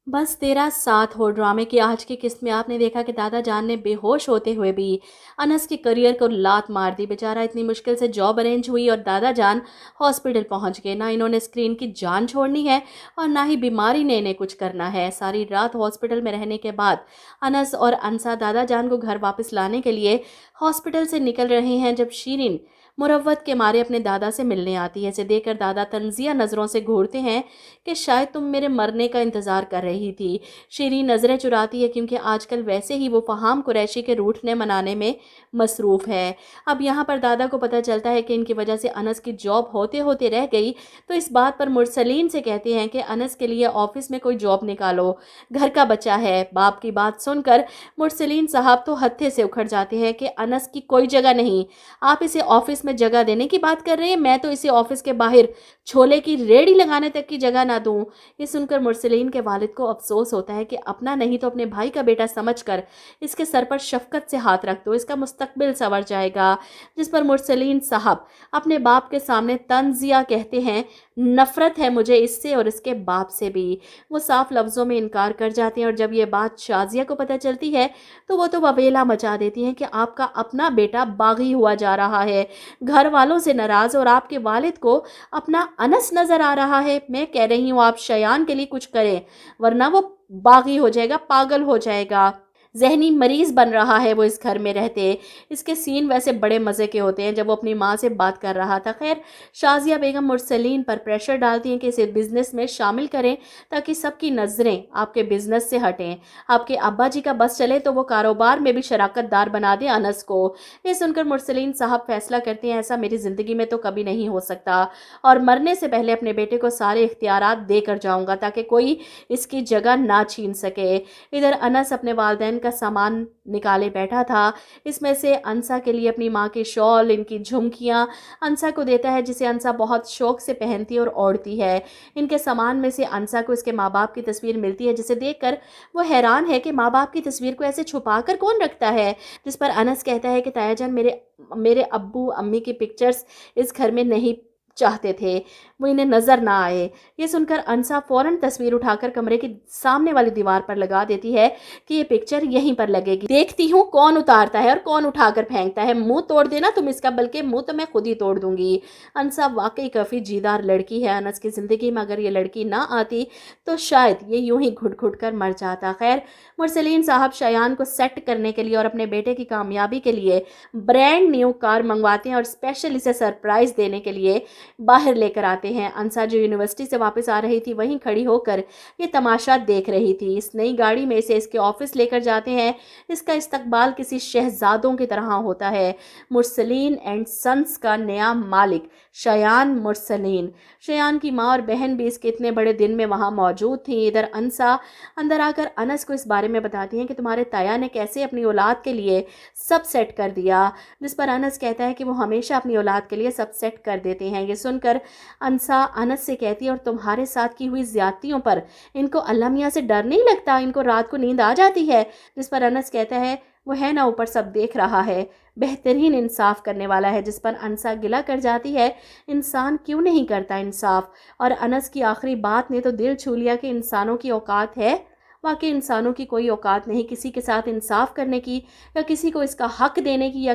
बस तेरा साथ हो ड्रामे की आज की किस्त में आपने देखा कि दादा जान ने बेहोश होते हुए भी अनस के करियर को लात मार दी। बेचारा इतनी मुश्किल से जॉब अरेंज हुई और दादा जान हॉस्पिटल पहुंच गए। ना इन्होंने स्क्रीन की जान छोड़नी है और ना ही बीमारी ने इन्हें कुछ करना है। सारी रात हॉस्पिटल में रहने के बाद अनस और अनसा दादा जान को घर वापस लाने के लिए हॉस्पिटल से निकल रहे हैं जब शीरीन मुरव्वत के मारे अपने दादा से मिलने आती है। इसे देखकर दादा तंजिया नज़रों से घूरते हैं कि शायद तुम मेरे मरने का इंतज़ार कर रही थी। शीरीन नज़रें चुराती है क्योंकि आजकल वैसे ही वो फ़हाम कुरैशी के रूठने मनाने में मसरूफ़ है। अब यहाँ पर दादा को पता चलता है कि इनकी वजह से अनस की जॉब होते होते रह गई, तो इस बात पर मुरसलीन से कहते हैं कि अनस के लिए ऑफिस में कोई जॉब निकालो, घर का बच्चा है। बाप की बात सुनकर मुरसलीन साहब तो हत्थे से उखड़ जाते हैं कि अनस की कोई जगह नहीं, आप इसे ऑफिस में जगह देने की बात कर रहे हैं। मैं तो इसे ऑफिस के बाहर छोले की रेड़ी लगाने तक की जगह ना दूं। ये सुनकर मुरसलीन के वालिद को अफसोस होता है कि अपना नहीं तो अपने भाई का बेटा समझकर इसके सर पर शफकत से हाथ रख दो, इसका मुस्तकबिल संवर जाएगा। जिस पर मुरसलीन साहब अपने बाप के सामने तंजिया कहते हैं, नफरत है मुझे इससे और इसके बाप से भी। वो साफ लफ्ज़ों में इनकार कर जाते हैं और जब ये बात शाजिया को पता चलती है तो वो तो ववेला मचा देती हैं कि आपका अपना बेटा बागी हुआ जा रहा है, घर वालों से नाराज़, और आपके वालिद को अपना अनस नज़र आ रहा है। मैं कह रही हूँ आप शयान के लिए कुछ करें वरना वो बागी हो जाएगा, पागल हो जाएगा, ज़हनी मरीज़ बन रहा है वो इस घर में रहते। इसके सीन वैसे बड़े मज़े के होते हैं जब वो अपनी माँ से बात कर रहा था। खैर, शाजिया बेगम मुरसलीन पर प्रेशर डालती हैं कि इसे बिज़नेस में शामिल करें ताकि सबकी नज़रें आपके बिज़नेस से हटें। आपके अब्बा जी का बस चले तो वो कारोबार में भी शराकतदार बना दें अनस को। ये सुनकर मुरसलीन साहब फैसला करते हैं, ऐसा मेरी ज़िंदगी में तो कभी नहीं हो सकता और मरने से पहले अपने बेटे को सारे इख्तियारात देकर जाऊँगा ताकि कोई इसकी जगह ना छीन सके। इधर अनस अपने वालिदैन का सामान निकाले बैठा था। इसमें से अंसा के लिए अपनी माँ के शॉल, इनकी झुमकियाँ अंसा को देता है जिसे अंसा बहुत शौक से पहनती और ओढ़ती है। इनके सामान में से अंसा को इसके माँ बाप की तस्वीर मिलती है जिसे देखकर वो हैरान है कि माँ बाप की तस्वीर को ऐसे छुपा कर कौन रखता है। जिस पर अनस कहता है कि ताया जान, मेरे अब्बू अम्मी की पिक्चर्स इस घर में नहीं चाहते थे, वो इन्हें नज़र ना आए। ये सुनकर अंसा फ़ौरन तस्वीर उठाकर कमरे की सामने वाली दीवार पर लगा देती है कि ये पिक्चर यहीं पर लगेगी, देखती हूँ कौन उतारता है और कौन उठाकर फेंकता है। मुंह तोड़ देना तुम इसका, बल्कि मुंह तो मैं खुद ही तोड़ दूंगी। अंसा वाकई काफ़ी जीदार लड़की है अनस की ज़िंदगी में। अगर ये लड़की ना आती तो शायद ये यूं ही घुट घुट कर मर जाता। खैर, मुरसलीन साहब शयान को सेट करने के लिए और अपने बेटे की कामयाबी के लिए ब्रांड न्यू कार मंगवाते हैं और स्पेशल इसे सरप्राइज़ देने के लिए बाहर लेकर आते हैं। अंसा जो यूनिवर्सिटी से वापस आ रही थी वहीं खड़ी होकर ये तमाशा देख रही थी। इस नई गाड़ी में इसे इसके ऑफिस लेकर जाते हैं। इसका इस्तकबाल किसी शहजादों की तरह होता है। मुरसलीन एंड सन्स का नया मालिक शयान मुरसलीन। शयान की माँ और बहन भी इसके इतने बड़े दिन में वहाँ मौजूद थी। इधर अंसा अंदर आकर अनस को इस बारे में बताती हैं कि तुम्हारे ताया ने कैसे अपनी औलाद के लिए सब सेट कर दिया। जिस पर अनस कहता है कि वो हमेशा अपनी औलाद के लिए सब सेट कर देते हैं। ये सुनकर अंसा अनस से कहती है, और तुम्हारे साथ की हुई ज्यादतियों पर इनको अल्लाह मियाँ से डर नहीं लगता? इनको रात को नींद आ जाती है? जिस पर अनस कहता है, वो है ना ऊपर सब देख रहा है, बेहतरीन इंसाफ करने वाला है। जिस पर अंसा गिला कर जाती है, इंसान क्यों नहीं करता इंसाफ। और अनस की आखिरी बात ने तो दिल छू लिया कि इंसानों की औकात है। वाकई इंसानों की कोई औकात नहीं किसी के साथ इंसाफ करने की या किसी को इसका हक देने की या